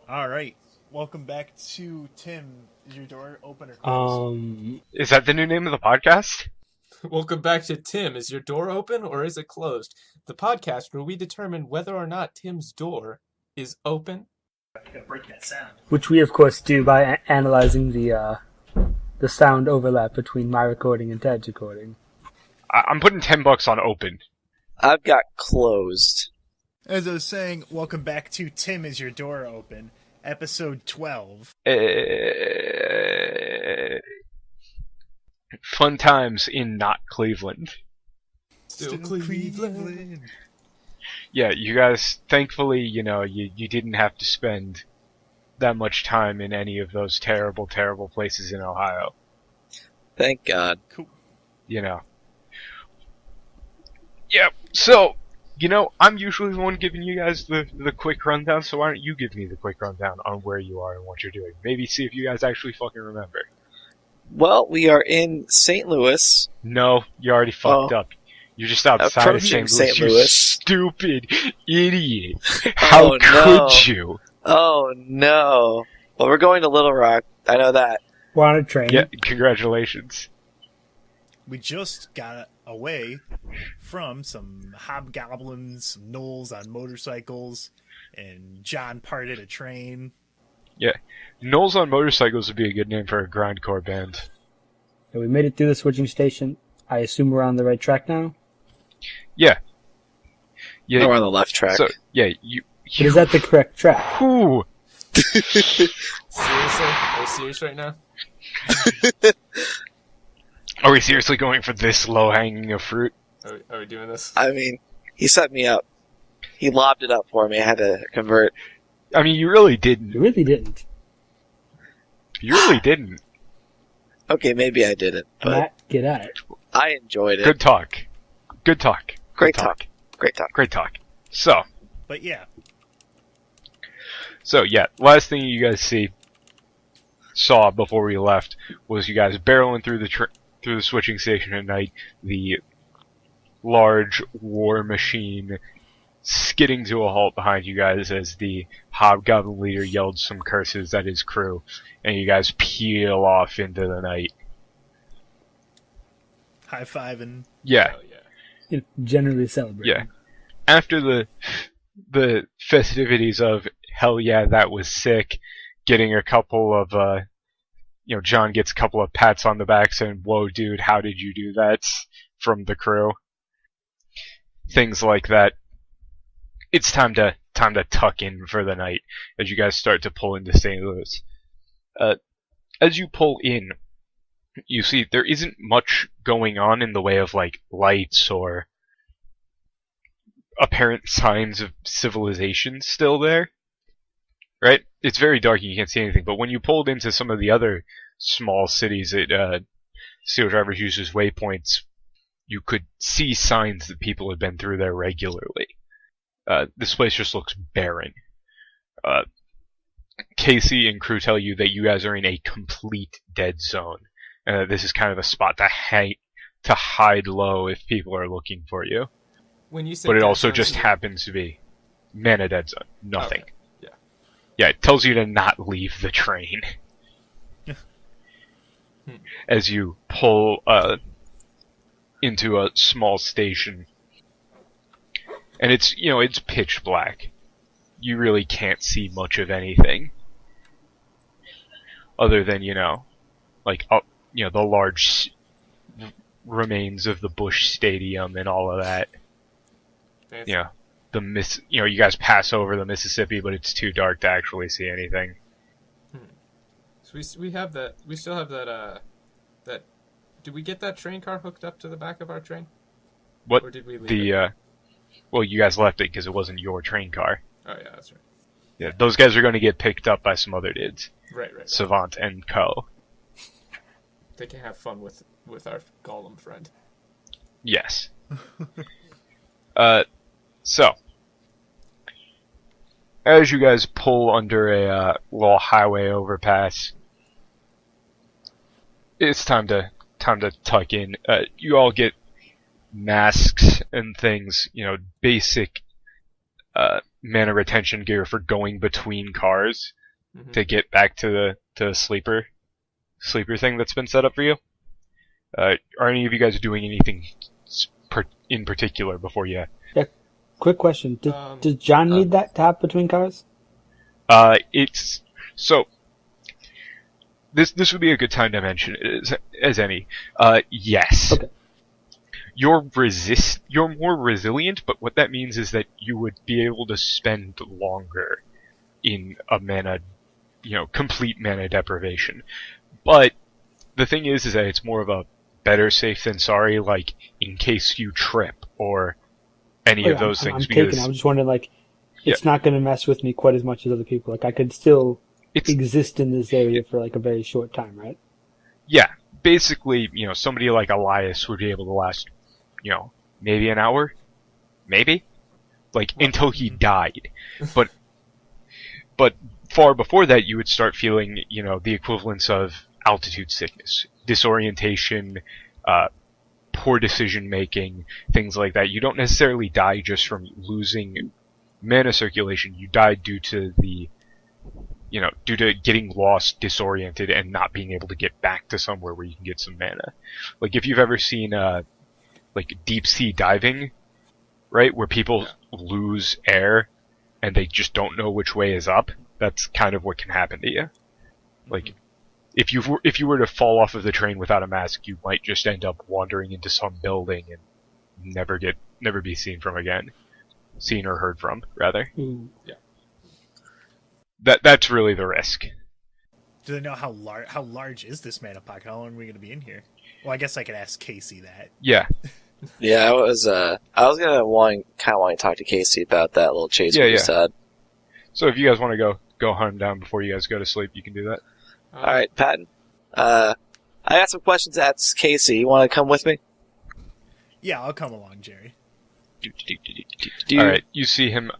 All right. Welcome back to Tim. Is your door open or closed? Is that the new name of the podcast? Welcome back to Tim. Is your door open or is it closed? The podcast where we determine whether or not Tim's door is open. I gotta break that sound. Which we, of course, do by analyzing the sound overlap between my recording and Ted's recording. I'm putting $10 on open. I've got closed. As I was saying, welcome back to Tim. Is your door open? Episode 12. Fun times in not Cleveland. Still Cleveland. Yeah, you guys, thankfully, you didn't have to spend that much time in any of those terrible, terrible places in Ohio. Thank God. Cool. Yeah, so, I'm usually the one giving you guys the quick rundown, so why don't you give me the quick rundown on where you are and what you're doing? Maybe see if you guys actually fucking remember. Well, we are in St. Louis. No, you already fucked up. You're just outside of St. Louis, you stupid idiot. How could you? Oh, no. Well, we're going to Little Rock. I know that. We're on a train. Yeah, congratulations. We just got away from some hobgoblins, some gnolls on motorcycles, and John parted a train. Yeah, Knowles on Motorcycles would be a good name for a grindcore band. And we made it through the switching station. I assume we're on the right track now? Yeah. We're on the left track. So, yeah, But is that the correct track? Ooh. Seriously? Are you serious right now? Are we seriously going for this low-hanging of fruit? Are we doing this? I mean, he set me up. He lobbed it up for me. I had to convert. I mean, you really didn't. You really didn't. You really didn't. Okay, maybe I didn't, but Matt, get at it. I enjoyed it. Good talk. Good talk. Great Good talk. Great talk. Great talk. So, But yeah, last thing you guys saw before we left was you guys barreling through the switching station at night, the large war machine skidding to a halt behind you guys as the hobgoblin leader yelled some curses at his crew, and you guys peel off into the night. high-fiving. Yeah. Oh, yeah. Generally celebrating. Yeah. After the festivities of hell yeah, that was sick, getting a couple of John gets a couple of pats on the back saying, "Whoa, dude, how did you do that?" from the crew. Things like that. It's time to tuck in for the night as you guys start to pull into St. Louis. As you pull in, you see there isn't much going on in the way of like lights or apparent signs of civilization still there. Right? It's very dark and you can't see anything, but when you pulled into some of the other small cities that Steel Drivers uses waypoints, you could see signs that people had been through there regularly. This place just looks barren. Casey and crew tell you that you guys are in a complete dead zone, and that this is kind of a spot to hide low if people are looking for you. When you say But it dead also zone, just happens to be a dead zone. Nothing. Okay. Yeah. Yeah, it tells you to not leave the train. As you pull into a small station. And it's pitch black. You really can't see much of anything. Other than, the large remains of the Busch Stadium and all of that. Fancy. You guys pass over the Mississippi, but it's too dark to actually see anything. So we have that. We still have that. That. Did we get that train car hooked up to the back of our train? What? Or did we leave it? Well, you guys left it because it wasn't your train car. Oh yeah, that's right. Yeah, those guys are going to get picked up by some other dudes. Right. Savant and Co. They can have fun with our golem friend. Yes. So, as you guys pull under a little highway overpass, it's time to tuck in. You all get masks and things, basic mana retention gear for going between cars Mhm. to get back to the sleeper thing that's been set up for you. Are any of you guys doing anything in particular before you? Quick question: Um, Does John need that tap between cars? It's so. This would be a good time to mention it as any. Yes. Okay. You're more resilient, but what that means is that you would be able to spend longer in a mana, complete mana deprivation. But the thing is that it's more of a better safe than sorry, like in case you trip or any of those things. I'm taking. I'm just wondering, like, it's not going to mess with me quite as much as other people. Like, I could still exist in this area for like a very short time, right? Yeah, basically, somebody like Elias would be able to last, maybe an hour, maybe, until he died. But far before that, you would start feeling, the equivalence of altitude sickness, disorientation, poor decision making, things like that. You don't necessarily die just from losing mana circulation. You die due to due to getting lost, disoriented, and not being able to get back to somewhere where you can get some mana. Like if you've ever seen deep sea diving, right, where people lose air and they just don't know which way is up, that's kind of what can happen to you. Like if you were to fall off of the train without a mask, you might just end up wandering into some building and never be seen or heard from, rather. Yeah. That's really the risk. Do they know how large is this mana pocket? How long are we going to be in here? Well, I guess I could ask Casey that. Yeah. Yeah, I was gonna want to talk to Casey about that little chase we just had. So if you guys want to go hunt him down before you guys go to sleep, you can do that. All right, Patton. I got some questions to ask Casey. You want to come with me? Yeah, I'll come along, Jerry. All right, you see him.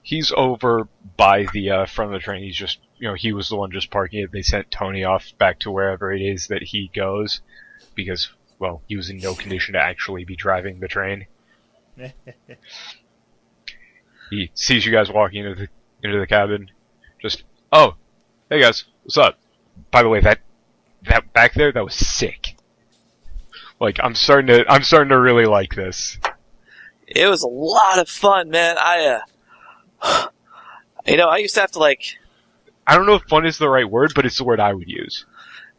He's over by the front of the train. He's just, he was the one just parking it. They sent Tony off back to wherever it is that he goes because, well, he was in no condition to actually be driving the train. He sees you guys walking into the cabin. Just, oh, hey guys, what's up? By the way, that back there, that was sick. Like, I'm starting to really like this. It was a lot of fun, man. I used to have to I don't know if fun is the right word, but it's the word I would use.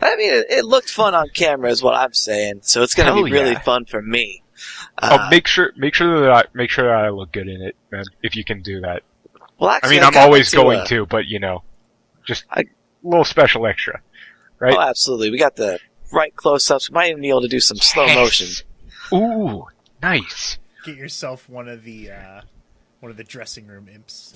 I mean, it looked fun on camera, is what I'm saying. So it's gonna be really fun for me. Make sure that I look good in it, man. If you can do that. Well, actually, I'm always going to, but just a little special extra, right? Oh, absolutely. We got the right close-ups. We might even be able to do some slow motion. Ooh, nice. Get yourself one of the dressing room imps.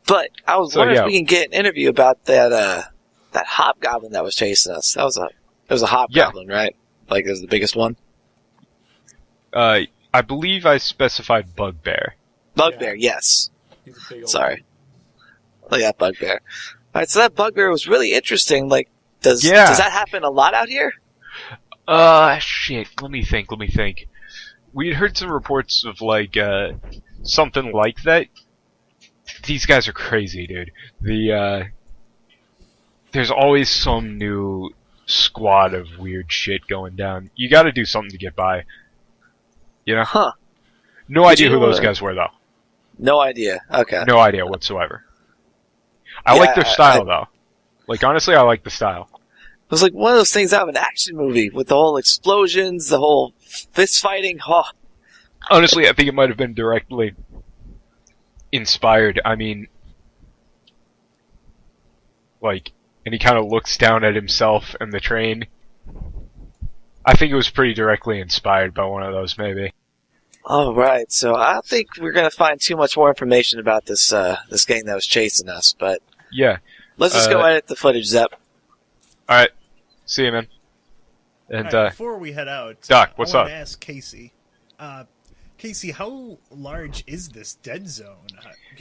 But I was wondering if we can get an interview about that hobgoblin that was chasing us. It was a hobgoblin, right? Like, it was the biggest one? I believe I specified bugbear. Bugbear, yes. He's a big old Sorry. Look at that bugbear. Alright, so that bugbear was really interesting. Like, does that happen a lot out here? Shit. Let me think. We'd heard some reports of, something like that. These guys are crazy, dude. There's always some new squad of weird shit going down. You gotta do something to get by. Huh. No idea who those guys were, though. No idea. Okay. No idea whatsoever. I like their style, though. Honestly, I like the style. It was like one of those things out of an action movie with the whole explosions, the whole fist fighting. Oh. Honestly, I think it might have been directly inspired. I mean, and he kind of looks down at himself and the train. I think it was pretty directly inspired by one of those, maybe. All right, so I don't think we're gonna find too much more information about this gang that was chasing us, but yeah, let's just go edit the footage, Zep. All right, see you, man. And before we head out, Doc, what's I up? want to ask Casey. Casey, how large is this dead zone?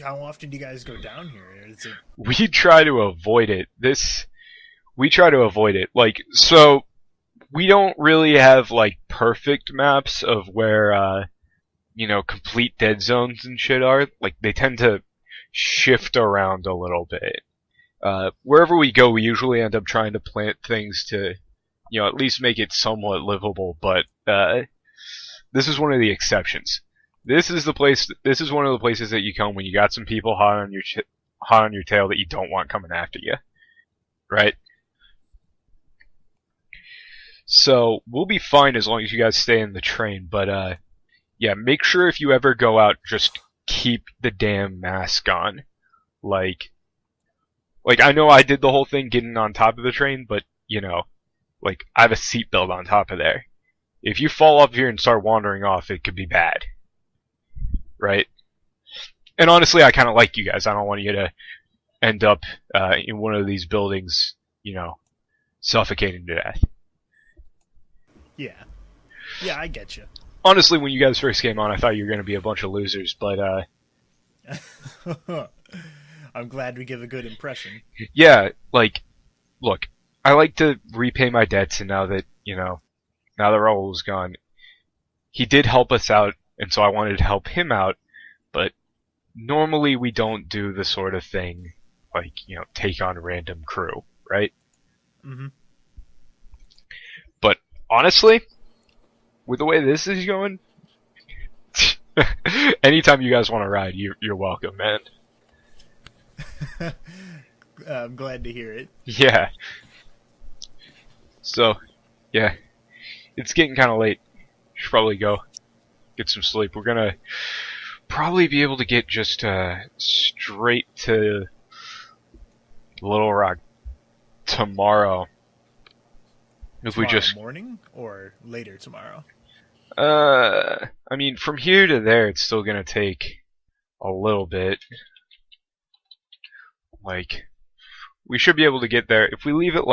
How often do you guys go down here? We try to avoid it. We try to avoid it. So we don't really have perfect maps of where complete dead zones and shit are, like, they tend to shift around a little bit. Wherever we go, we usually end up trying to plant things to, at least make it somewhat livable, but, this is one of the exceptions. This is one of the places that you come when you got some people hot on your tail that you don't want coming after you. Right? So, we'll be fine as long as you guys stay in the train, but, yeah, make sure if you ever go out, just keep the damn mask on. Like, I know I did the whole thing getting on top of the train, but, I have a seatbelt on top of there. If you fall up here and start wandering off, it could be bad. Right? And honestly, I kind of like you guys. I don't want you to end up in one of these buildings, suffocating to death. Yeah. Yeah, I get you. Honestly, when you guys first came on, I thought you were going to be a bunch of losers, but, I'm glad we give a good impression. Yeah, look, I like to repay my debts, and now that Raul is gone, he did help us out, and so I wanted to help him out, but normally we don't do the sort of thing, take on random crew, right? Mm-hmm. But, honestly, with the way this is going, anytime you guys want to ride, you're welcome, man. I'm glad to hear it. Yeah. So, yeah. It's getting kind of late. Should probably go get some sleep. We're gonna probably be able to get just straight to Little Rock tomorrow. If we just morning or later tomorrow. I mean, from here to there, it's still gonna take a little bit. We should be able to get there if we leave at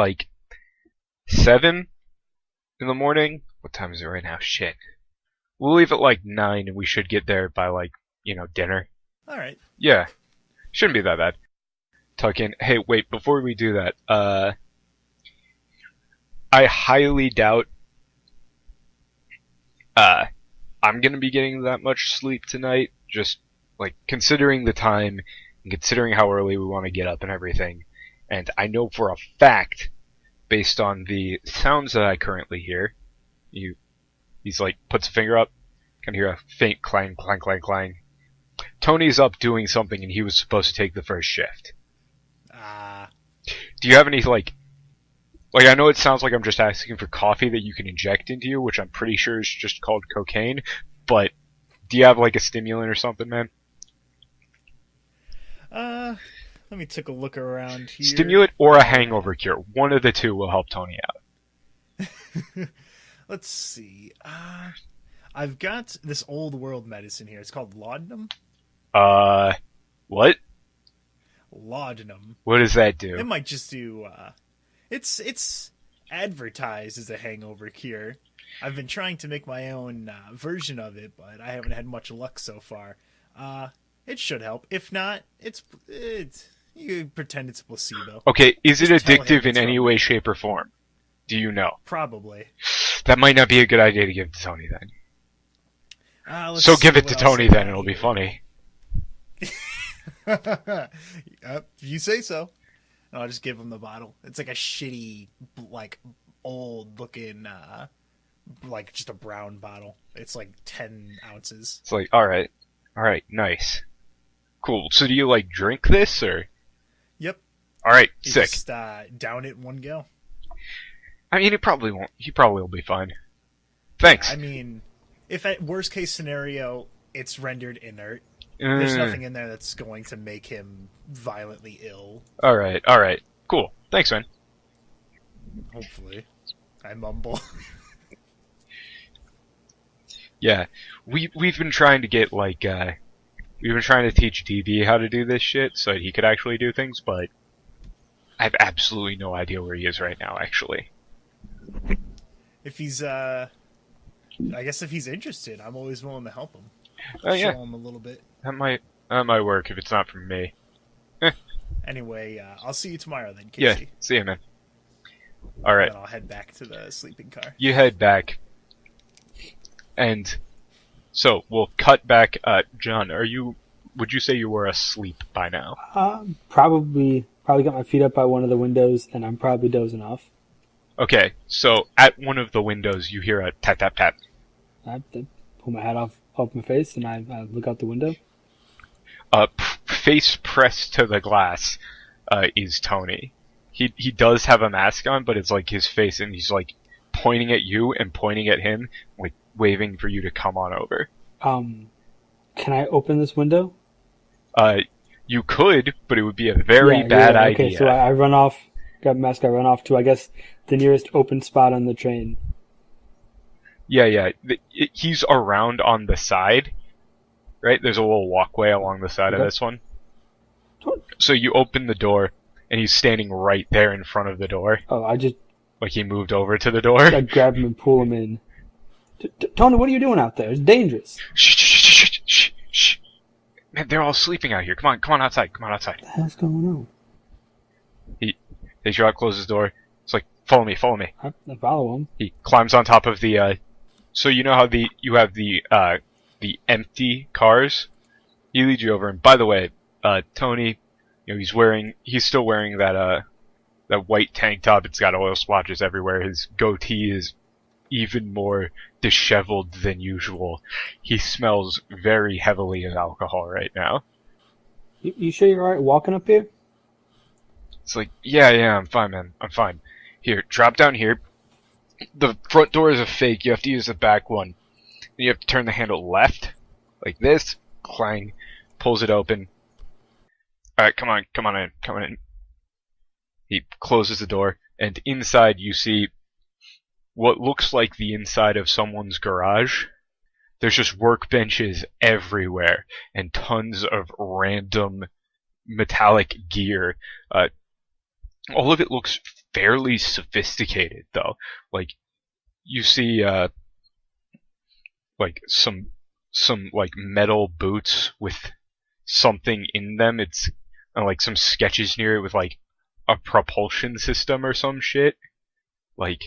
7 in the morning. What time is it right now? Shit. We'll leave at 9, and we should get there by dinner. All right. Yeah, shouldn't be that bad. Tuck in. Hey, wait, before we do that, I highly doubt I'm gonna be getting that much sleep tonight, just considering the time and considering how early we want to get up and everything. And I know for a fact, based on the sounds that I currently hear, he's puts a finger up, can hear a faint clang, clang, clang, clang. Tony's up doing something and he was supposed to take the first shift. Do you have any I know it sounds like I'm just asking for coffee that you can inject into you, which I'm pretty sure is just called cocaine, but do you have a stimulant or something, man? Let me take a look around here. Stimulant or a hangover cure. One of the two will help Tony out. Let's see. I've got this old world medicine here. It's called laudanum. What? Laudanum. What does that do? It might just do, it's advertised as a hangover cure. I've been trying to make my own version of it, but I haven't had much luck so far. It should help. If not, it's you can pretend it's a placebo. Okay, is it addictive in any way, shape, or form? Do you know? Probably. That might not be a good idea to give to Tony then. So give it to Tony then, it'll be funny. You say so. I'll just give him the bottle. It's a shitty, old looking, just a brown bottle. It's 10 ounces. It's alright, nice. Cool, so do you drink this, or? Yep. Alright, you sick. Just down it in one go. I mean, it probably won't. He probably will be fine. Thanks. I mean, if at worst case scenario, it's rendered inert, there's nothing in there that's going to make him violently ill. Alright, cool. Thanks, man. Hopefully. I mumble. Yeah, we've been trying to get we've been trying to teach DB how to do this shit so that he could actually do things, but I have absolutely no idea where he is right now, actually. If he's I guess if he's interested, I'm always willing to help him. Oh yeah. Show him a little bit. That might work if it's not from me. Anyway, I'll see you tomorrow then, Casey. Yeah, see you, man. Alright. Then I'll head back to the sleeping car. You head back. And So we'll cut back. John, would you say you were asleep by now? Probably got my feet up by one of the windows, and I'm probably dozing off. Okay, so at one of the windows you hear a tap tap tap. I pull my hat off my face, and I look out the window. Face pressed to the glass is Tony. He does have a mask on, but it's like his face, and he's like pointing at you and pointing at him, like waving for you to come on over. Can I open this window? You could, but it would be a very bad idea. Okay, so I run off, got a mask, I run off to, I guess, the nearest open spot on the train. Yeah. He's around on the side, right? There's a little walkway along the side of this one. So you open the door, and he's standing right there in front of the door. Oh, I just... Like he moved over to the door? I grab him and pull him in. Tony, what are you doing out there? It's dangerous. Shh. Man, they're all sleeping out here. Come on outside. What the hell's going on? He takes you out, closes the door. It's like, follow me. I follow him. He climbs on top of the, so you know how you have the empty cars? He leads you over, and by the way, Tony, you know, he's still wearing that white tank top. It's got oil splotches everywhere. His goatee is even more disheveled than usual. He smells very heavily of alcohol right now. You sure you're alright walking up here? It's like, yeah, I'm fine, man. I'm fine. Here, drop down here. The front door is a fake. You have to use the back one. You have to turn the handle left, like this. Clang. Pulls it open. Alright, come on in. He closes the door, and inside you see what looks like the inside of someone's garage. There's just workbenches everywhere, and tons of random metallic gear. All of it looks fairly sophisticated, though. Like, you see, like, some like, metal boots with something in them. It's, like, some sketches near it with, like, a propulsion system or some shit. Like,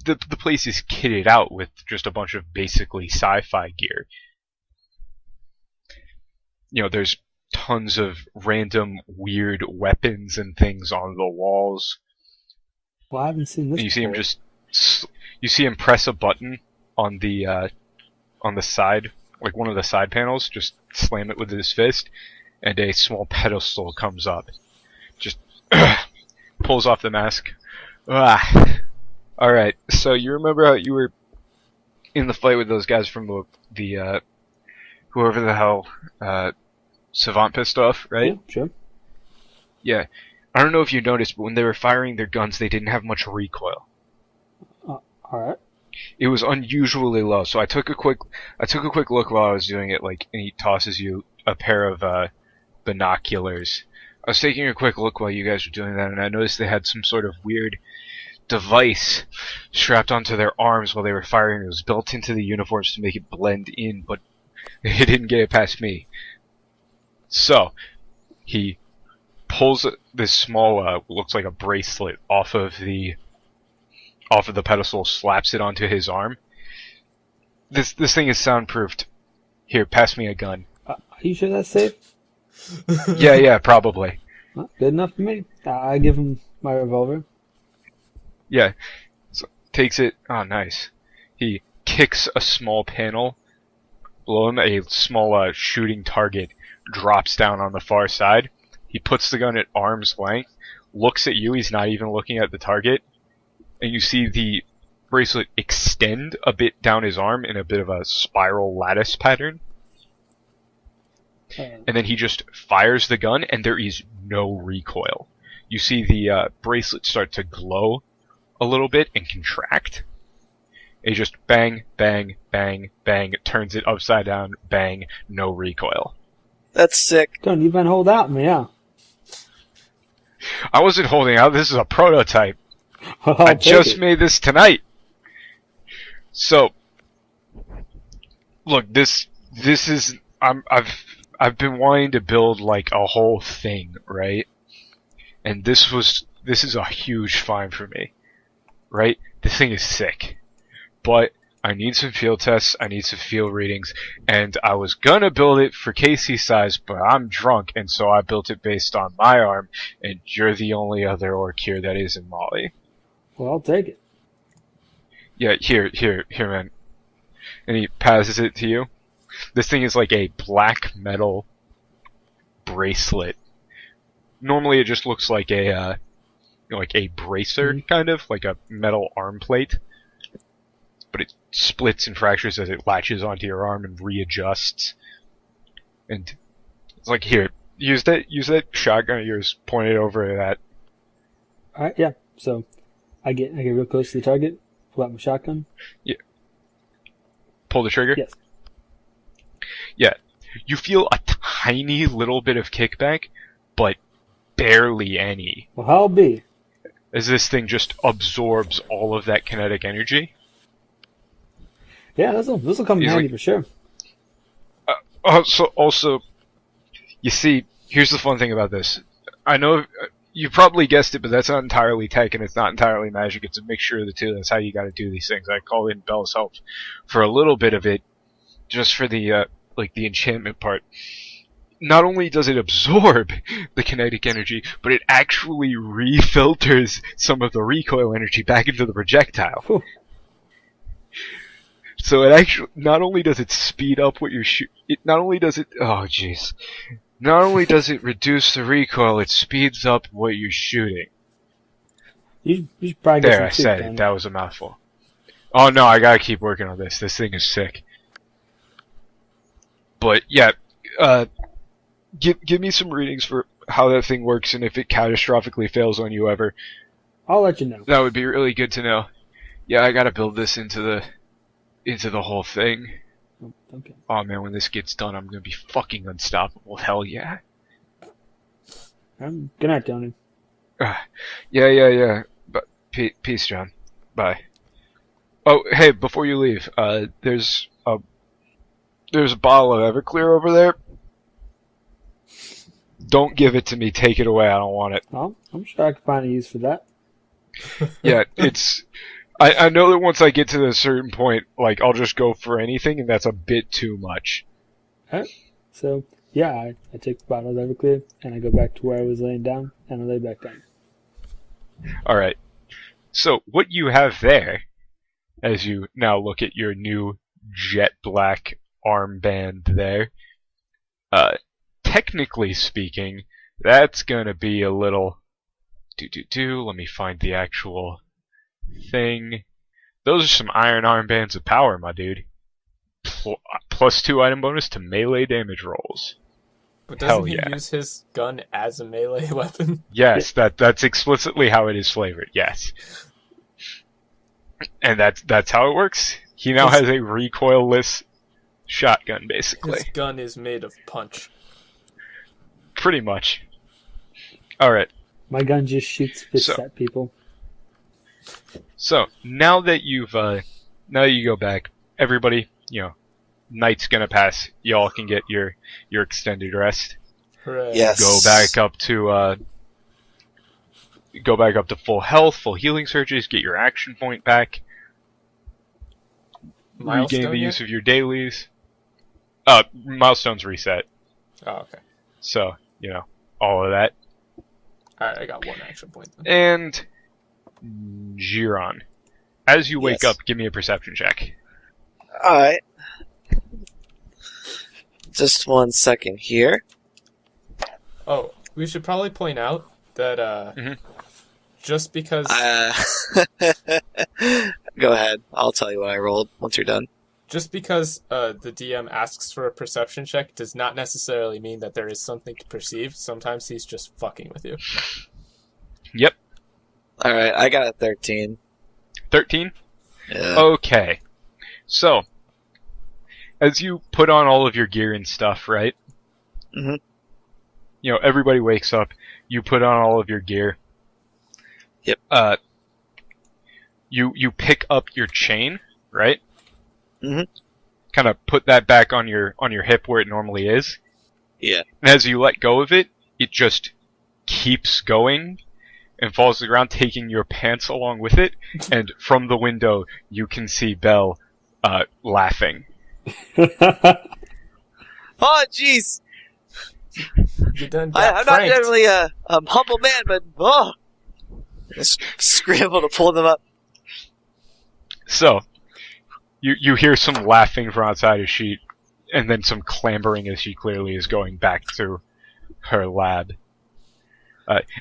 the place is kitted out with just a bunch of basically sci-fi gear. You know, there's tons of random weird weapons and things on the walls. Well, I haven't seen this. And you see him press a button on the side, like one of the side panels, just slam it with his fist, and a small pedestal comes up. Just pulls off the mask. Alright, so you remember how you were in the fight with those guys from the whoever the hell Savant pissed off, right? Yeah, sure. Yeah. I don't know if you noticed, but when they were firing their guns, they didn't have much recoil. Alright. It was unusually low, so I took a quick look while I was doing it, like, and he tosses you a pair of binoculars. I was taking a quick look while you guys were doing that, and I noticed they had some sort of weird device strapped onto their arms while they were firing. It was built into the uniforms to make it blend in, but it didn't get it past me. So, he pulls this small, looks like a bracelet off of the pedestal, slaps it onto his arm. This thing is soundproofed. Here, pass me a gun. Are you sure that's safe? Yeah, probably. Well, good enough for me. I give him my revolver. Yeah. So, takes it. Oh, nice. He kicks a small panel below him. A small shooting target drops down on the far side. He puts the gun at arm's length, looks at you. He's not even looking at the target. And you see the bracelet extend a bit down his arm in a bit of a spiral lattice pattern. And then he just fires the gun, and there is no recoil. You see the bracelet start to glow a little bit and contract. And he just bang, bang, bang, bang, turns it upside down, bang, no recoil. That's sick. Don't even hold out me, yeah. I wasn't holding out. This is a prototype. I just made this tonight. So, look, this is I've been wanting to build like a whole thing, right? And this is a huge find for me, right? This thing is sick, but I need some field tests, I need some field readings, and I was gonna build it for Casey's size, but I'm drunk, and so I built it based on my arm, and you're the only other orc here that isn't Molly. Well, I'll take it. Yeah, here, man. And he passes it to you. This thing is like a black metal bracelet. Normally it just looks like a bracer, kind of, like a metal arm plate. But it splits and fractures as it latches onto your arm and readjusts. And it's like, here, use that shotgun of yours, point it over at that. Alright, yeah. So I get real close to the target, pull out my shotgun. Yeah. Pull the trigger? Yes. Yeah. You feel a tiny little bit of kickback, but barely any. Well, how'll be? As this thing just absorbs all of that kinetic energy. Yeah, this'll come in handy for sure. Also, you see, here's the fun thing about this. I know you probably guessed it, but that's not entirely tech and it's not entirely magic. It's a mixture of the two. That's how you got to do these things. I call in Bell's help for a little bit of it, just for the the enchantment part. Not only does it absorb the kinetic energy, but it actually refilters some of the recoil energy back into the projectile. Whew. So it actually, not only does it speed up what you're not only does it reduce the recoil, it speeds up what you're shooting. You should probably get There, I some said it. That was a mouthful. Oh no, I gotta keep working on this. This thing is sick. But yeah, give me some readings for how that thing works, and if it catastrophically fails on you ever, I'll let you know. that would be really good to know. Yeah, I gotta build this into the whole thing. Oh, okay. Oh man, when this gets done, I'm gonna be fucking unstoppable. Hell yeah. Good night, Tony. Yeah. But peace, John. Bye. Oh, hey, before you leave, there's a bottle of Everclear over there. Don't give it to me. Take it away. I don't want it. Well, I'm sure I can find a use for that. Yeah, it's. I know that once I get to a certain point, like, I'll just go for anything, and that's a bit too much. Alright. So, yeah, I take the bottle of Everclear, and I go back to where I was laying down, and I lay back down. Alright. So, what you have there, as you now look at your new jet black armband there, technically speaking, that's gonna be a little... Let me find the actual thing. Those are some iron armbands of power, my dude. Plus 2 item bonus to melee damage rolls. But doesn't he use his gun as a melee weapon? Yes, that's explicitly how it is flavored, yes. And that's how it works. He now has a recoilless shotgun, basically. His gun is made of punch. Pretty much. Alright. My gun just shoots fists at people. So, now that you go back, everybody, night's gonna pass. Y'all can get your extended rest. Hooray. Yes. Go back up to full health, full healing surges, get your action point back. Milestone regain the yet? use of your dailies. Milestones reset. Oh, okay. So, all of that. Alright, I got 1 action point then. And Giron. As you wake Yes. up, give me a perception check. Alright. Just 1 second here. Oh, we should probably point out that just because Go ahead. I'll tell you what I rolled once you're done. the DM asks for a perception check does not necessarily mean that there is something to perceive. Sometimes he's just fucking with you. Yep. Alright, I got a 13. 13? Yeah. Okay. So, as you put on all of your gear and stuff, right? Mhm. Everybody wakes up, you put on all of your gear. Yep. You pick up your chain, right? Mhm. Kind of put that back on your hip where it normally is. Yeah. And as you let go of it, it just keeps going and falls to the ground, taking your pants along with it. And from the window, you can see Belle laughing. Oh, jeez. You done I'm not generally a humble man, but just scramble to pull them up. So, you hear some laughing from outside as she, and then some clambering as she clearly is going back to her lab.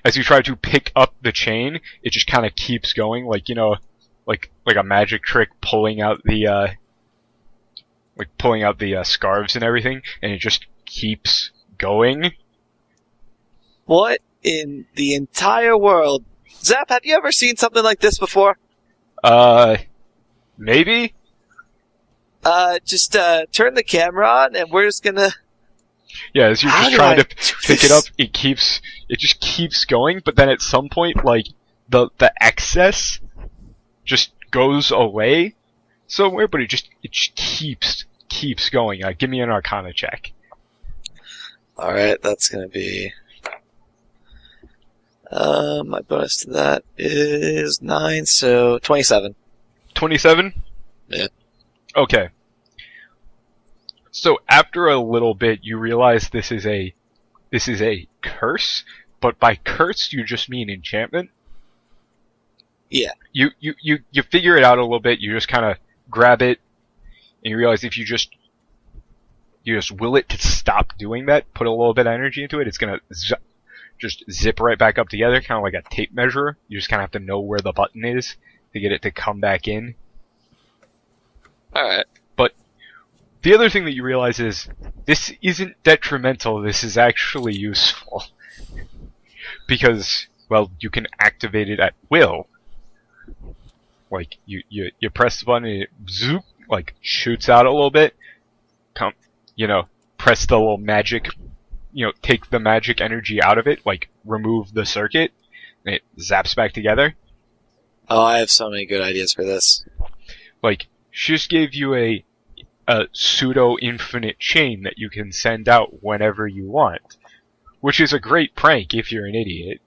As you try to pick up the chain, it just kind of keeps going, like, you know, like a magic trick, pulling out the scarves and everything, and it just keeps going. What in the entire world? Zap, have you ever seen something like this before? Maybe? Just turn the camera on, and we're just gonna... Yeah, as you're just trying to pick it up, it just keeps going, but then at some point, like, the excess just goes away somewhere, but it just keeps going. Give me an Arcana check. Alright, that's gonna be... my bonus to that is 9, so 27. 27? Yeah. Okay. So after a little bit, you realize this is a curse, but by curse you just mean enchantment. Yeah. You figure it out a little bit. You just kind of grab it, and you realize if you just will it to stop doing that, put a little bit of energy into it, it's gonna just zip right back up together, kind of like a tape measure. You just kind of have to know where the button is to get it to come back in. Alright. But the other thing that you realize is this isn't detrimental, this is actually useful. Because, well, you can activate it at will. Like, you press the button and it zoop, like, shoots out a little bit. Press the little magic, take the magic energy out of it, like, remove the circuit, and it zaps back together. Oh, I have so many good ideas for this. Like, she just gave you a pseudo-infinite chain that you can send out whenever you want. Which is a great prank if you're an idiot.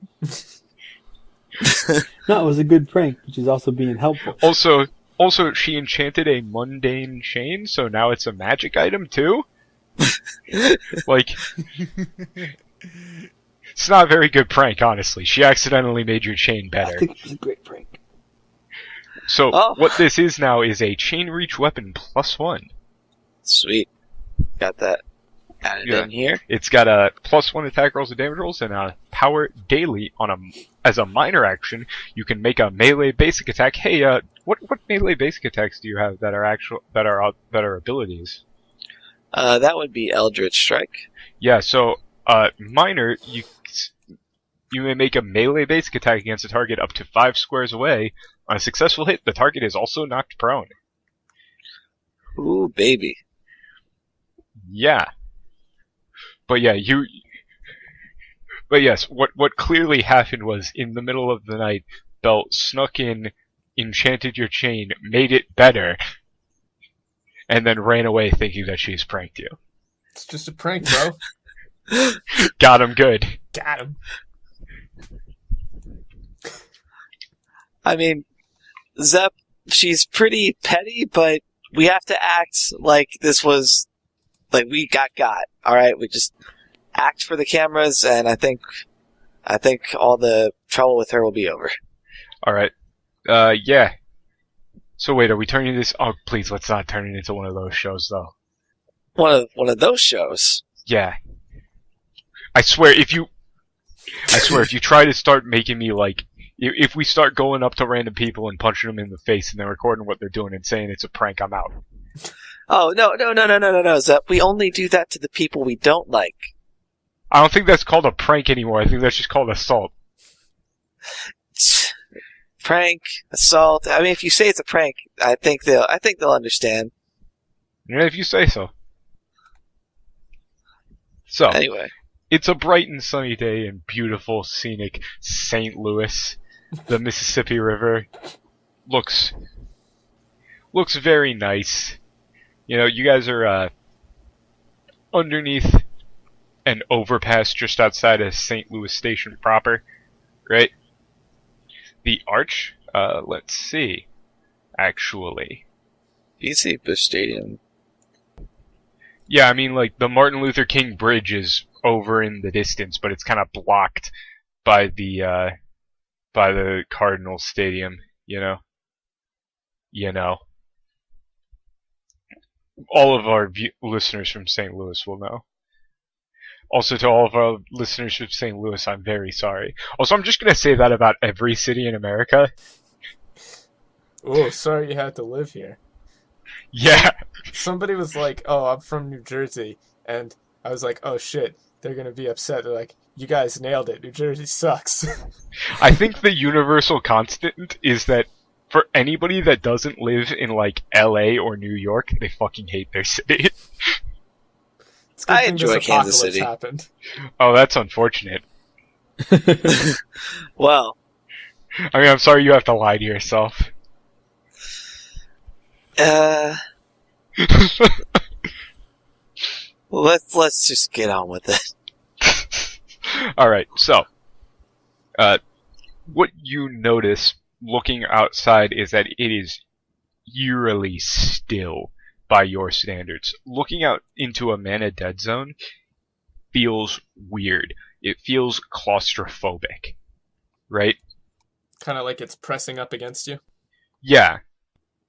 No, it was a good prank, which is also being helpful. Also, she enchanted a mundane chain, so now it's a magic item too? Like, it's not a very good prank, honestly. She accidentally made your chain better. I think it was a great prank. So, what this is now is a chain reach weapon +1. Sweet. Got that added in here. It's got a +1 attack rolls and damage rolls, and a power daily as a minor action. You can make a melee basic attack. Hey, what melee basic attacks do you have that are abilities? That would be Eldritch Strike. Yeah, so minor, you may make a melee basic attack against a target up to 5 squares away. On a successful hit, the target is also knocked prone. Ooh, baby. Yeah. But yeah, But yes, what clearly happened was, in the middle of the night, Belt snuck in, enchanted your chain, made it better, and then ran away thinking that she's pranked you. It's just a prank, bro. Got him good. Got him. I mean, Zep, she's pretty petty, but we have to act like this was, like we got. Alright, we just act for the cameras, and I think all the trouble with her will be over. Alright. Yeah. So wait, are we turning this? Oh, please, let's not turn it into one of those shows, though. One of those shows? Yeah. I swear, if you try to start making me, like, if we start going up to random people and punching them in the face and then recording what they're doing and saying it's a prank, I'm out. Oh, no, Zep. We only do that to the people we don't like. I don't think that's called a prank anymore. I think that's just called assault. Prank, assault. I mean, if you say it's a prank, I think they'll understand. Yeah, if you say so. So, anyway. It's a bright and sunny day in beautiful, scenic St. Louis. The Mississippi River looks very nice. You know, you guys are underneath an overpass just outside of St. Louis Station proper, right? The arch, let's see, actually. You see Bush Stadium. Yeah, I mean, like, the Martin Luther King Bridge is over in the distance, but it's kind of blocked by the Cardinals Stadium, you know? You know. All of our listeners from St. Louis will know. Also, to all of our listeners from St. Louis, I'm very sorry. Also, I'm just going to say that about every city in America. Oh, sorry you had to live here. Yeah. Somebody was like, oh, I'm from New Jersey. And I was like, oh shit, they're going to be upset. They're like, you guys nailed it. New Jersey sucks. I think the universal constant is that for anybody that doesn't live in, like, LA or New York, they fucking hate their city. It's a good I thing enjoy this Kansas apocalypse City. happened. Oh, that's unfortunate. Well, I mean, I'm sorry you have to lie to yourself. let's just get on with it. Alright, so, what you notice looking outside is that it is eerily still by your standards. Looking out into a mana dead zone feels weird. It feels claustrophobic, right? Kind of like it's pressing up against you. Yeah,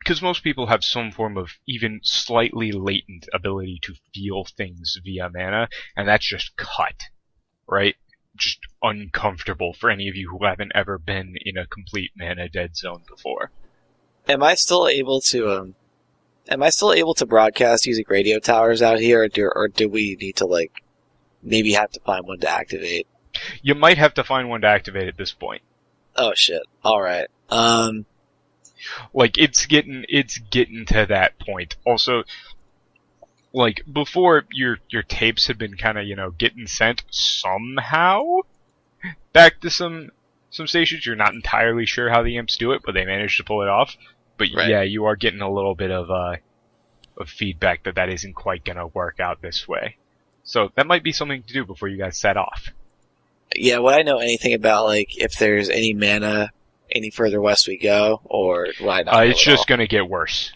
because most people have some form of even slightly latent ability to feel things via mana, and that's just cut, right? Just uncomfortable for any of you who haven't ever been in a complete mana dead zone before. Am I still able to broadcast using radio towers out here, or do we need to, like, maybe have to find one to activate? You might have to find one to activate at this point. Oh shit. Alright. Like, it's getting to that point. Also, like, before your tapes had been kind of, you know, getting sent somehow back to some stations. You're not entirely sure how the imps do it, but they managed to pull it off. But right. Yeah, you are getting a little bit of feedback that isn't quite gonna work out this way. So that might be something to do before you guys set off. Yeah, would I know anything about, like, if there's any mana any further west we go, or would I not know It's at just all? gonna get worse.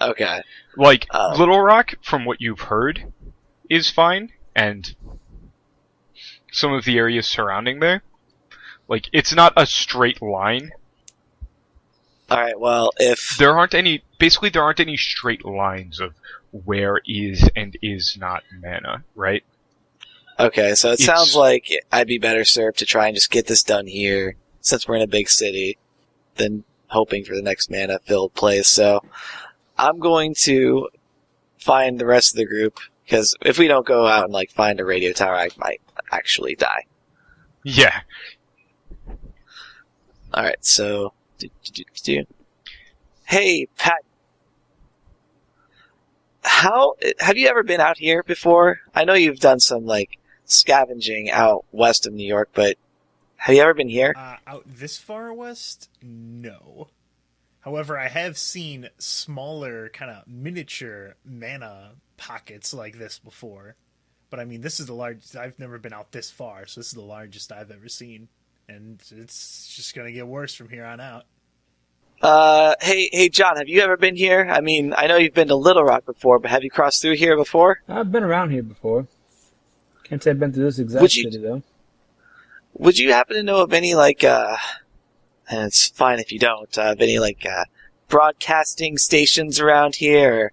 Okay. Like, Little Rock, from what you've heard, is fine, and some of the areas surrounding there. Like, it's not a straight line. Alright, well, if... There aren't any straight lines of where is and is not mana, right? Okay, so it sounds like I'd be better served to try and just get this done here, since we're in a big city, than hoping for the next mana-filled place. So I'm going to find the rest of the group, because if we don't go out and, like, find a radio tower, I might actually die. Yeah. Alright, so... Hey, Pat. Have you ever been out here before? I know you've done some, like, scavenging out west of New York, but have you ever been here? Out this far west? No. However, I have seen smaller, kind of miniature mana pockets like this before. But I mean, this is the largest. I've never been out this far, so this is the largest I've ever seen. And it's just going to get worse from here on out. Hey, John, have you ever been here? I mean, I know you've been to Little Rock before, but have you crossed through here before? I've been around here before. Can't say I've been to this exact city, though. Would you happen to know of any, like, and it's fine if you don't, of any, like, broadcasting stations around here? Or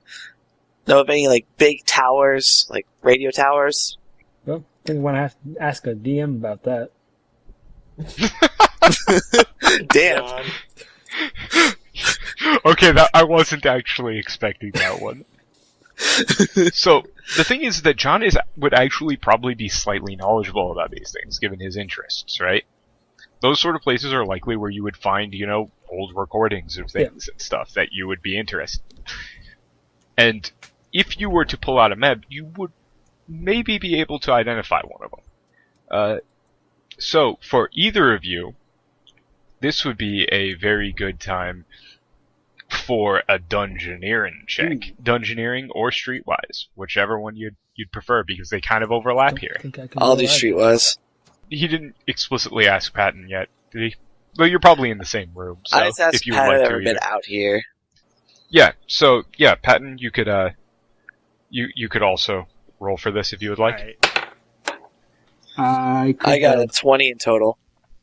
know of any, like, big towers, like radio towers? Well, I think I want to ask a DM about that. Damn. Okay, I wasn't actually expecting that one. So, the thing is that John would actually probably be slightly knowledgeable about these things, given his interests, right? Those sort of places are likely where you would find, you know, old recordings of things and stuff that you would be interested in. And if you were to pull out a map, you would maybe be able to identify one of them. So, for either of you, this would be a very good time for a dungeoneering check. Ooh. Dungeoneering or streetwise, whichever one you'd prefer, because they kind of overlap here. I'll do streetwise. He didn't explicitly ask Patton yet, did he? Well, you're probably in the same room, so I just asked if you would Pat like had to ever been either. out here. Yeah. So yeah, Patton, you could you could also roll for this if you would like. Right. I got a 20 in total.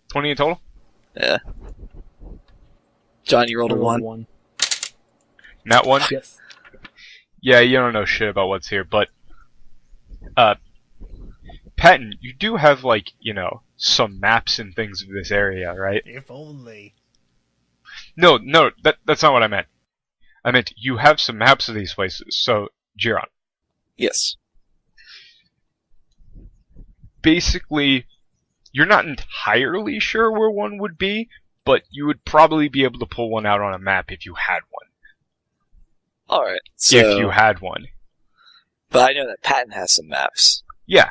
20 in total. Yeah. John, you rolled a 1. Not one. Yes. Yeah, you don't know shit about what's here, but Patton, you do have like some maps and things of this area, right? If only. No, that's not what I meant. I meant you have some maps of these places. So, Jiron, Yes. basically, you're not entirely sure where one would be, but you would probably be able to pull one out on a map if you had one. Alright, so... If you had one. But I know that Patton has some maps. Yeah.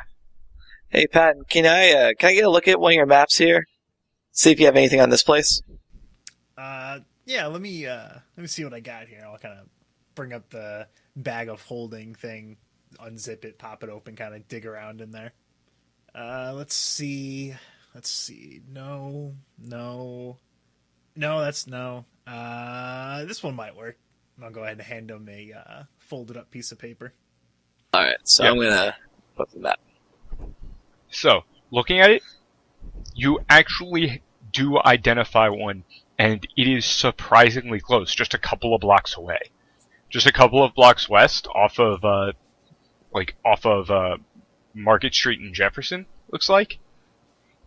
Hey, Patton, can I get a look at one of your maps here? See if you have anything on this place? Yeah, let me see what I got here. I'll kind of bring up the bag of holding thing, unzip it, pop it open, kind of dig around in there. Let's see. No, that's no. This one might work. I'll go ahead and hand him a folded up piece of paper. Alright, so Yep. I'm gonna put the map. So, looking at it, you actually do identify one, and it is surprisingly close, just a couple of blocks away. Just a couple of blocks west, off of Market Street in Jefferson, looks like.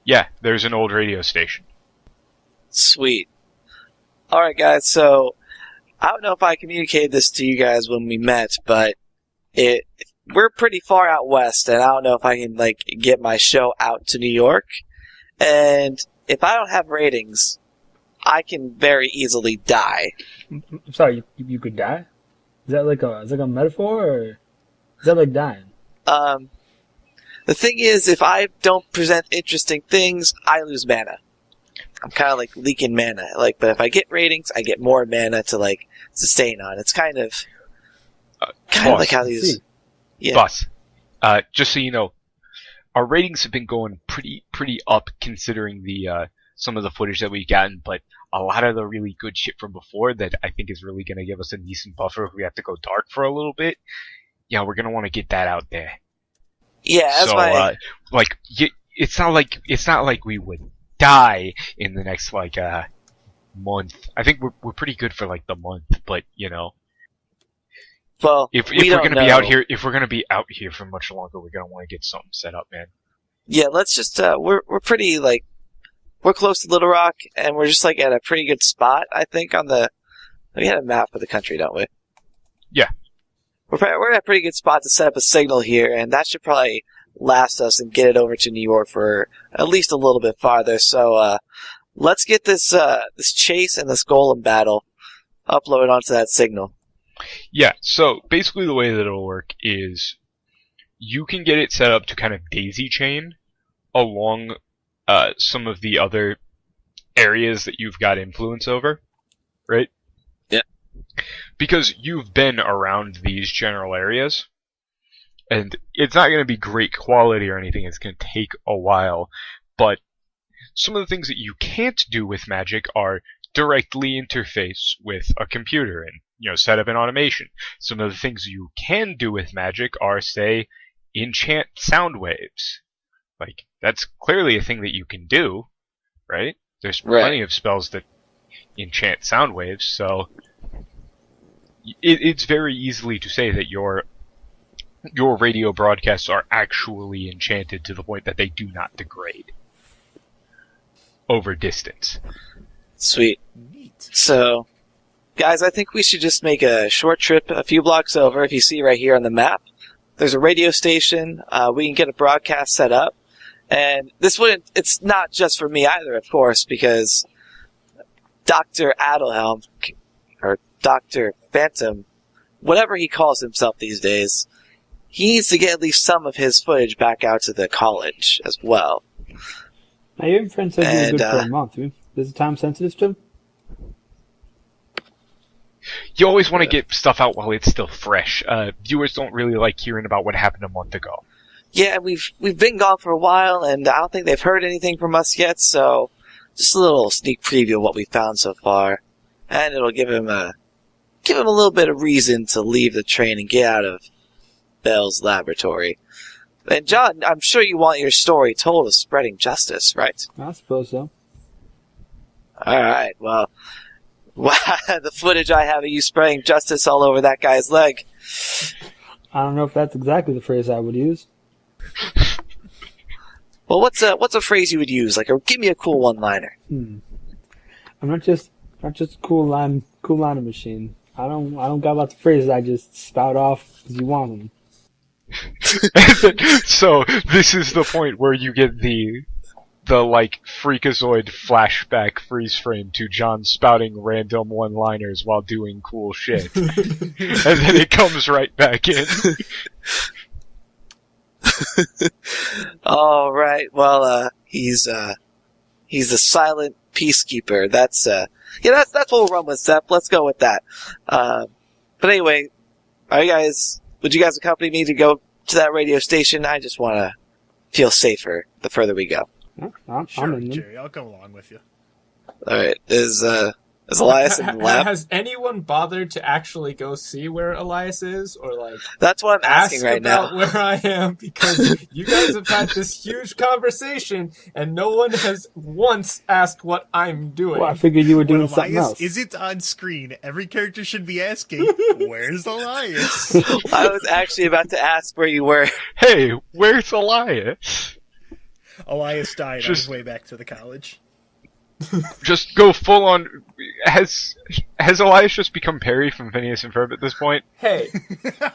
Yeah, there's an old radio station. Sweet. Alright, guys, so I don't know if I communicated this to you guys when we met, but we're pretty far out west, and I don't know if I can get my show out to New York. And if I don't have ratings, I can very easily die. I'm sorry, you could die? Is that like a metaphor, or is that like dying? The thing is, if I don't present interesting things, I lose mana. I'm kind of leaking mana. But if I get ratings, I get more mana to sustain on. It's kind of like how these. Yeah. Boss, just so you know, our ratings have been going pretty up considering the some of the footage that we've gotten, but a lot of the really good shit from before that I think is really going to give us a decent buffer if we have to go dark for a little bit. Yeah, we're going to want to get that out there. Yeah, that's why. It's not like we would die in the next month. I think we're pretty good for the month, but Well, if we're gonna be out here, if we're gonna be out here for much longer, we're gonna want to get something set up, man. Yeah, let's just we're pretty we're close to Little Rock, and we're just at a pretty good spot. I think we had a map of the country, don't we? Yeah. We're at a pretty good spot to set up a signal here, and that should probably last us and get it over to New York for at least a little bit farther. So let's get this chase and this golem battle uploaded onto that signal. Yeah, so basically the way that it'll work is you can get it set up to kind of daisy chain along some of the other areas that you've got influence over, right? Yeah. Because you've been around these general areas, and it's not going to be great quality or anything, it's going to take a while, but some of the things that you can't do with magic are directly interface with a computer and set up an automation. Some of the things you can do with magic are, say, enchant sound waves. That's clearly a thing that you can do, right? There's plenty of spells that enchant sound waves, so it's very easily to say that your radio broadcasts are actually enchanted to the point that they do not degrade over distance. Sweet. Neat. So, guys, I think we should just make a short trip a few blocks over. If you see right here on the map, there's a radio station. We can get a broadcast set up. And it's not just for me either, of course, because Dr. Adelhelm, or Dr. Phantom, whatever he calls himself these days, he needs to get at least some of his footage back out to the college as well. Now, your friend said you were good for a month. Is it time sensitive still? You always want to get stuff out while it's still fresh. Viewers don't really like hearing about what happened a month ago. Yeah, we've been gone for a while, and I don't think they've heard anything from us yet, so just a little sneak preview of what we found so far. And it'll give give him a little bit of reason to leave the train and get out of Bell's laboratory. And John, I'm sure you want your story told of spreading justice, right? I suppose so. Alright, well, the footage I have of you spreading justice all over that guy's leg. I don't know if that's exactly the phrase I would use. Well, what's a phrase you would use? Like, give me a cool one-liner. I'm not just a cool line machine. I don't got lots of phrases I just spout off because you want them. So this is the point where you get the like freakazoid flashback freeze frame to John spouting random one-liners while doing cool shit, and then it comes right back in. All right. Well, he's the silent peacekeeper. That's what we'll run with, Zep. Let's go with that. But anyway, would you guys accompany me to go to that radio station? I just want to feel safer the further we go. Sure, I'm in them. Jerry, I'll come along with you. All right. Is Elias in the lab? Has anyone bothered to actually go see where Elias is, or like That's what I'm asking ask right about now. where I am? Because you guys have had this huge conversation, and no one has once asked what I'm doing. Well, I figured you were doing When something Elias else. isn't on screen, every character should be asking, "Where's Elias?" I was actually about to ask where you were. Hey, where's Elias? Elias died on his way back to the college. Just go full on. Has Elias just become Perry from Phineas and Ferb at this point? Hey,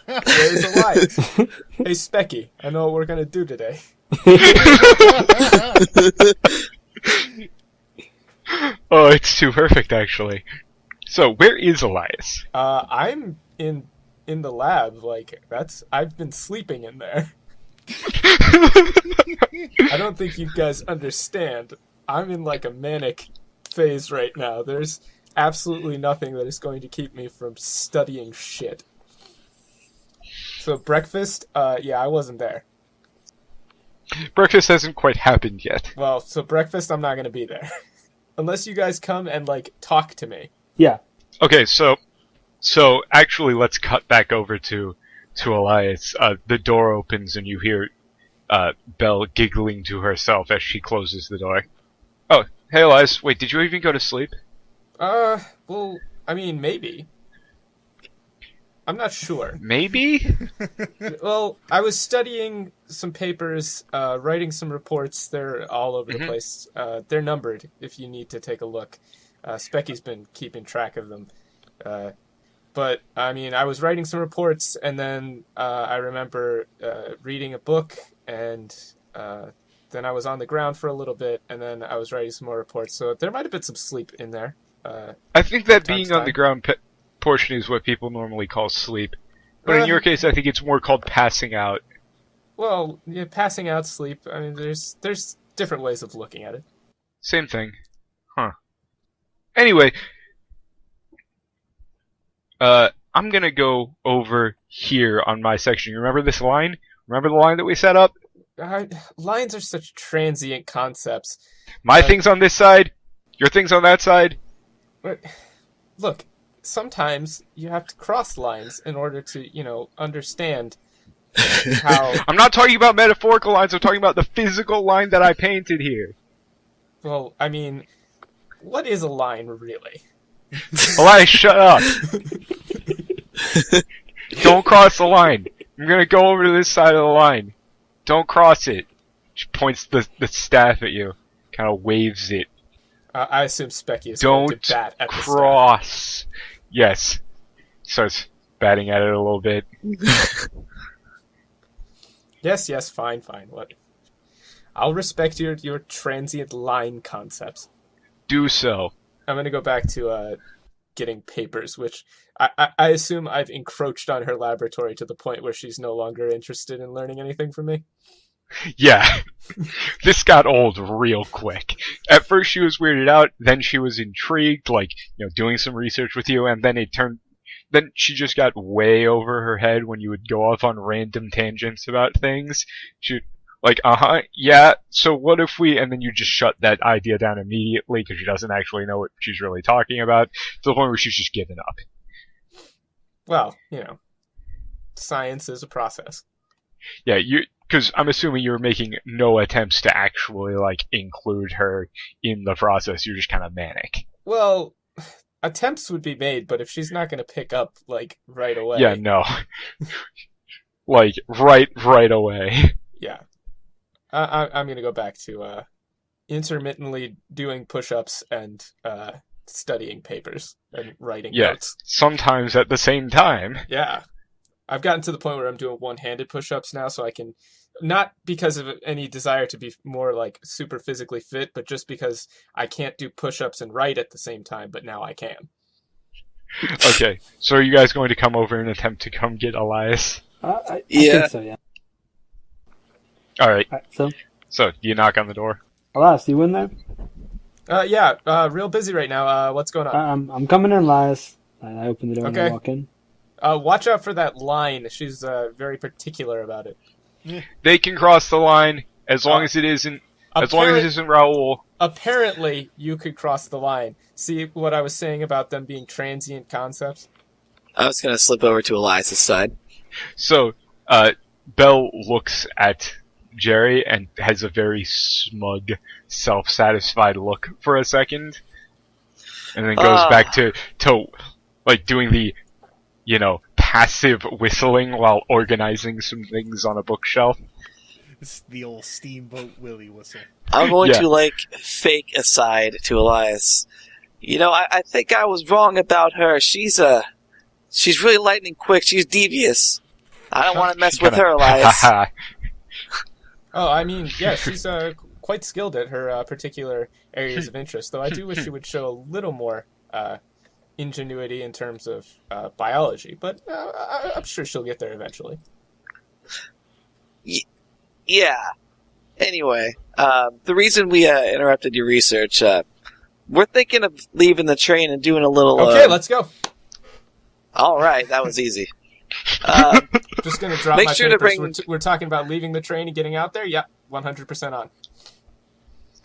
where's Elias? Hey, Specky, I know what we're gonna do today. Oh, it's too perfect, actually. So, where is Elias? I'm in the lab. Like I've been sleeping in there. I don't think you guys understand. I'm in like a manic phase right now. There's absolutely nothing that is going to keep me from studying shit. So breakfast, I wasn't there. Breakfast hasn't quite happened yet. Well, so breakfast, I'm not going to be there. Unless you guys come and like talk to me. Yeah. Okay, so actually, let's cut back over to Elias. The door opens and you hear Belle giggling to herself as she closes the door. Oh, hey Elias, wait, did you even go to sleep? Well, I mean, maybe. I'm not sure. Maybe? Well, I was studying some papers, writing some reports. They're all over the place. They're numbered if you need to take a look. Specky's been keeping track of them. But, I mean, I was writing some reports, and then I remember reading a book, and then I was on the ground for a little bit, and then I was writing some more reports. So there might have been some sleep in there. I think that From time being to on the time. ground portion is what people normally call sleep. But in your case, I think it's more called passing out. Well, yeah, passing out, sleep. I mean, there's different ways of looking at it. Same thing. Huh. Anyway, I'm gonna go over here on my section. You remember this line? Remember the line that we set up? Lines are such transient concepts. My thing's on this side, your thing's on that side. But look, sometimes you have to cross lines in order to, understand how. I'm not talking about metaphorical lines, I'm talking about the physical line that I painted here. Well, I mean, what is a line really? Elias, shut up. Don't cross the line. I'm gonna go over to this side of the line. Don't cross it. She points the staff at you. Kind of waves it. I assume Specky is going Don't to bat at the staff. cross. Yes. Starts batting at it a little bit. Yes, fine. What? I'll respect your transient line concepts. Do so. I'm gonna go back to getting papers, which I assume I've encroached on her laboratory to the point where she's no longer interested in learning anything from me. Yeah. This got old real quick. At first she was weirded out, then she was intrigued, doing some research with you, and then she just got way over her head when you would go off on random tangents about things. She'd yeah, so what if we, and then you just shut that idea down immediately because she doesn't actually know what she's really talking about, to the point where she's just given up. Well, science is a process. Yeah, because I'm assuming you're making no attempts to actually include her in the process. You're just kind of manic. Well, attempts would be made, but if she's not going to pick up right away. Yeah, no. right away. Yeah. I'm going to go back to intermittently doing push-ups and studying papers and writing notes. Sometimes at the same time. Yeah. I've gotten to the point where I'm doing one-handed push-ups now, so I can, not because of any desire to be more super physically fit, but just because I can't do push-ups and write at the same time, but now I can. Okay, so are you guys going to come over and attempt to come get Elias? I think so, yeah. Alright. So, do you knock on the door? Elias, you in there? Yeah, real busy right now. What's going on? I'm coming in, Elias. I open the door and I Okay. walk in. Watch out for that line. She's very particular about it. They can cross the line as long as it isn't. As long as it isn't Raul. Apparently, you could cross the line. See what I was saying about them being transient concepts? I was going to slip over to Elias' side. So, Belle looks at Jerry and has a very smug, self-satisfied look for a second, and then goes back to doing the, passive whistling while organizing some things on a bookshelf. It's the old Steamboat Willie whistle. I'm going to fake aside to Elias. I think I was wrong about her. She's really lightning quick. She's devious. I don't want to mess with her, Elias. Oh, I mean, yeah, she's quite skilled at her particular areas of interest, though I do wish she would show a little more ingenuity in terms of biology, but I'm sure she'll get there eventually. Yeah. Anyway, the reason we interrupted your research, we're thinking of leaving the train and doing a little... Okay, let's go. All right, that was easy. Just going to drop make my sure papers. to bring... We're talking about leaving the train and getting out there? Yep, 100% on.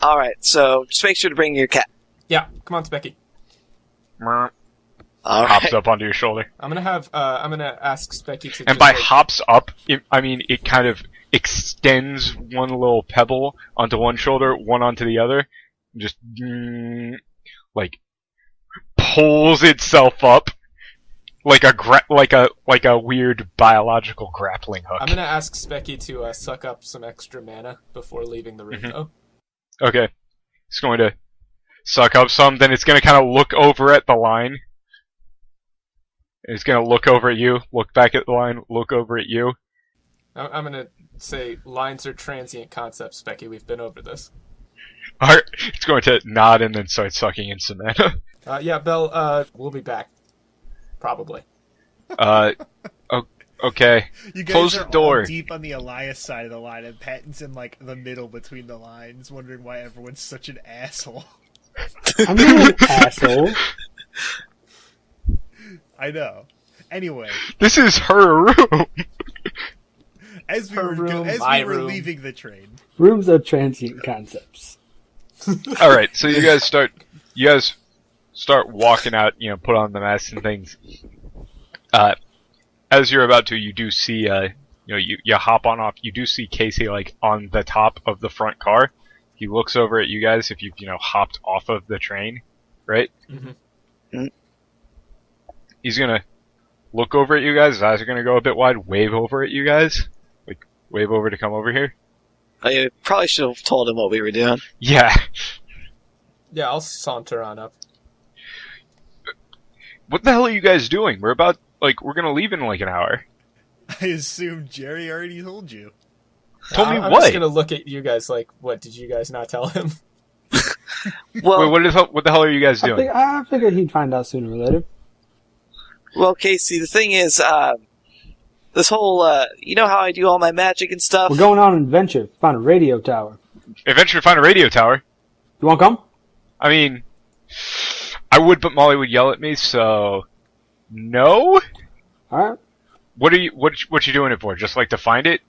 All right, so just make sure to bring your cat. Yeah, come on, Specky. All right. Hops up onto your shoulder. I'm gonna ask Specky to. And by hops up, it kind of extends one little pebble onto one shoulder, one onto the other, and just pulls itself up like a weird biological grappling hook. I'm gonna ask Specky to suck up some extra mana before leaving the room, though. Okay, it's going to suck up some. Then it's going to kind of look over at the line. It's going to look over at you, look back at the line, look over at you. I'm going to say lines are transient concepts, Specky. We've been over this. Alright, it's going to nod and then start sucking in some mana. Yeah, Belle, we'll be back. Probably. Okay. You guys Close are the door. all deep on the Elias side of the line, and Patton's in the middle between the lines, wondering why everyone's such an asshole. I'm not an asshole. I know. Anyway, This is her room. as we Her were room, as my we were room. leaving the train, Rooms are transient concepts. Alright, so you guys start walking out, put on the masks and things. As you're about to, you do see, you hop on off, you do see Casey, on the top of the front car. He looks over at you guys if you've, hopped off of the train, right? Mm-hmm. He's gonna look over at you guys, his eyes are gonna go a bit wide, wave over at you guys. Wave over to come over here. I probably should have told him what we were doing. Yeah. Yeah, I'll saunter on up. What the hell are you guys doing? We're gonna leave in an hour. I assume Jerry already told you. Told me I'm what? just gonna look at you guys what did you guys not tell him? Well, Wait, what the hell are you guys doing? I figured he'd find out sooner or later. well, Casey, the thing is, this whole, you know how I do all my magic and stuff? We're going on an adventure. Find a radio tower. Adventure to find a radio tower. You want to come? I mean, I would, but Molly would yell at me, so no. All right. What you doing it for? Just to find it?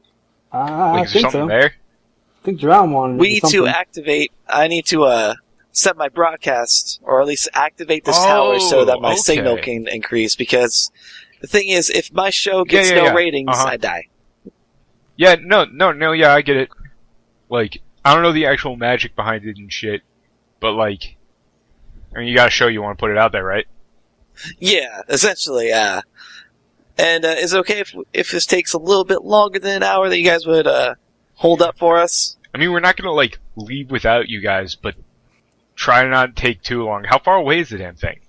I Is there think something so. there? I think Jerome wanted We it need for to something. activate, I need to, set my broadcast, or at least activate this tower so that my okay. signal can increase, because The thing is, if my show gets no ratings, I die. Yeah, no, yeah, I get it. Like, I don't know the actual magic behind it and shit, but like, I mean, you got a show, you want to put it out there, right? Yeah, essentially, yeah. And is it okay if this takes a little bit longer than an hour that you guys would hold up for us? I mean, we're not gonna like leave without you guys, but try to not take too long. How far away is the damn thing?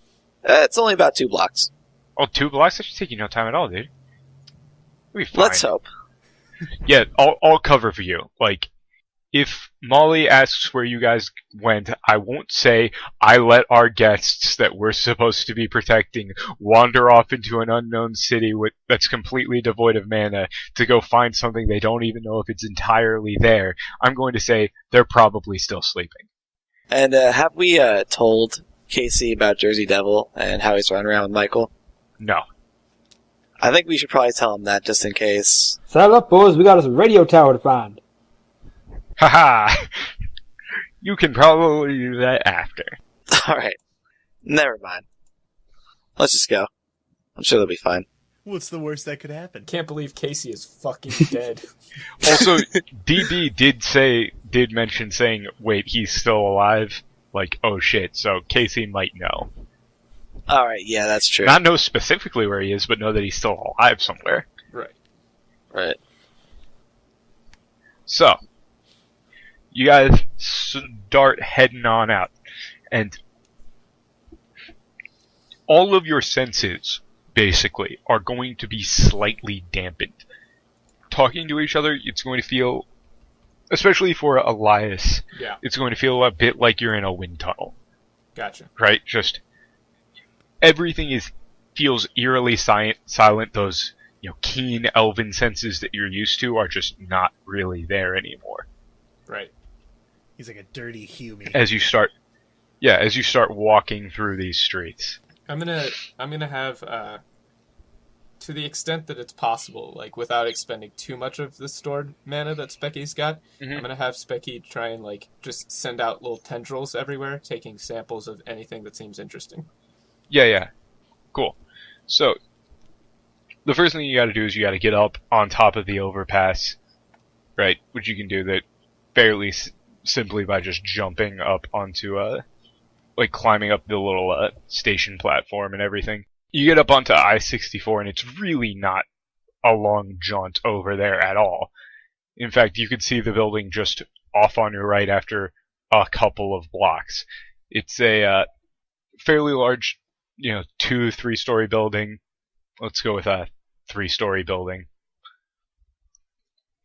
It's only about 2 blocks. Oh, 2 blocks? That should take you no time at all, dude. We'll be fine. Let's hope. Yeah, I'll cover for you. Like, if Molly asks where you guys went, I won't say I let our guests that we're supposed to be protecting wander off into an unknown city that's completely devoid of mana to go find something they don't even know if it's entirely there. I'm going to say they're probably still sleeping. And have we told Casey about Jersey Devil and how he's running around with Michael? No. I think we should probably tell him that just in case. Saddle up, boys. We got us a radio tower to find. Haha! You can probably do that after. Alright. Never mind. Let's just go. I'm sure they'll be fine. What's the worst that could happen? Can't believe Casey is fucking dead. Also, DB did mention saying, wait, he's still alive? Like, oh shit, so Casey might know. Alright, yeah, that's true. Not know specifically where he is, but know that he's still alive somewhere. Right. So, you guys start heading on out, and all of your senses, basically, are going to be slightly dampened. Talking to each other, it's going to feel, especially for Elias, it's going to feel a bit like you're in a wind tunnel. Gotcha. Right? Just, everything feels eerily silent. Those, keen elven senses that you're used to are just not really there anymore. Right. He's like a dirty human. As you start walking through these streets. I'm gonna have, to the extent that it's possible, like without expending too much of the stored mana that Specky's got, I'm gonna have Specky try and like just send out little tendrils everywhere, taking samples of anything that seems interesting. Yeah. Cool. So, the first thing you gotta do is you gotta get up on top of the overpass, right? Which you can do that fairly simply by just jumping up onto, climbing up the little, station platform and everything. You get up onto I-64 and it's really not a long jaunt over there at all. In fact, you could see the building just off on your right after a couple of blocks. It's a, fairly large, 2-3-story building. Let's go with a 3-story building.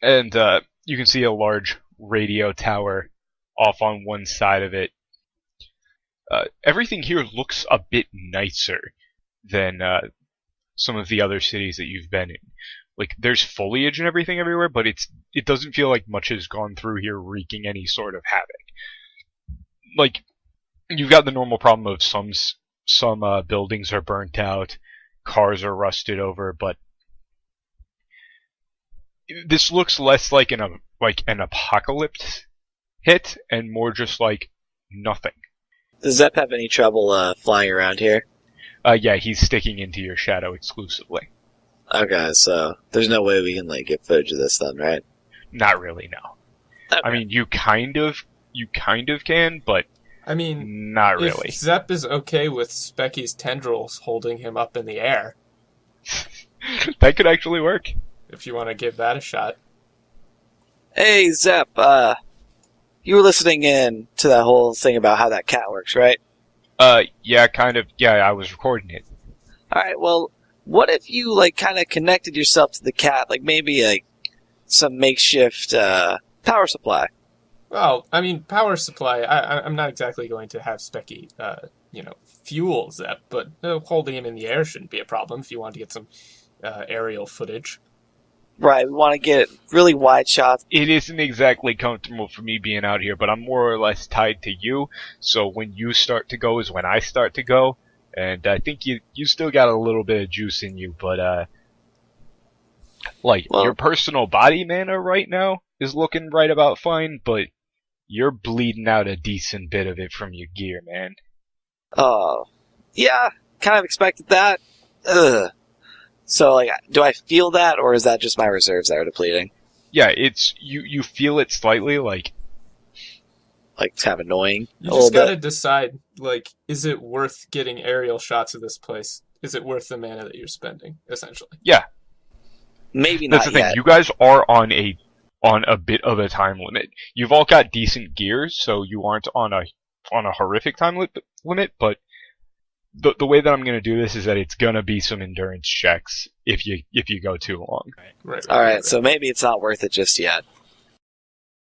And, you can see a large radio tower off on one side of it. Everything here looks a bit nicer than some of the other cities that you've been in. Like, there's foliage and everything everywhere, but it doesn't feel like much has gone through here wreaking any sort of havoc. Like, you've got the normal problem of some buildings are burnt out, cars are rusted over, but this looks less like an apocalypse hit and more just like nothing. Does Zep have any trouble flying around here? Yeah, he's sticking into your shadow exclusively. Okay, so there's no way we can get footage of this then, right? Not really, no. Okay. I mean, you kind of can, but I mean, not really. If Zep is okay with Specky's tendrils holding him up in the air, that could actually work. If you want to give that a shot. Hey, Zep, you were listening in to that whole thing about how that cat works, right? Yeah, kind of. Yeah, I was recording it. Alright, well, what if you, kind of connected yourself to the cat, maybe, some makeshift, power supply? Well, I mean, power supply, I'm not exactly going to have Specky, fuel Zep, but holding him in the air shouldn't be a problem if you want to get some aerial footage. Right, we want to get really wide shots. It isn't exactly comfortable for me being out here, but I'm more or less tied to you, so when you start to go is when I start to go, and I think you still got a little bit of juice in you, but, your personal body mana right now is looking right about fine, but you're bleeding out a decent bit of it from your gear, man. Oh, yeah, kind of expected that. Ugh. So, like, do I feel that, or is that just my reserves that are depleting? Yeah, it's you feel it slightly, like it's kind of annoying. You just gotta decide, like, is it worth getting aerial shots of this place? Is it worth the mana that you're spending, essentially? Yeah. Maybe That's not the thing. yet. You guys are on a bit of a time limit. You've all got decent gears, so you aren't on a horrific time limit, but the way that I'm going to do this is that it's going to be some endurance checks if you go too long. Right. All right, so maybe it's not worth it just yet.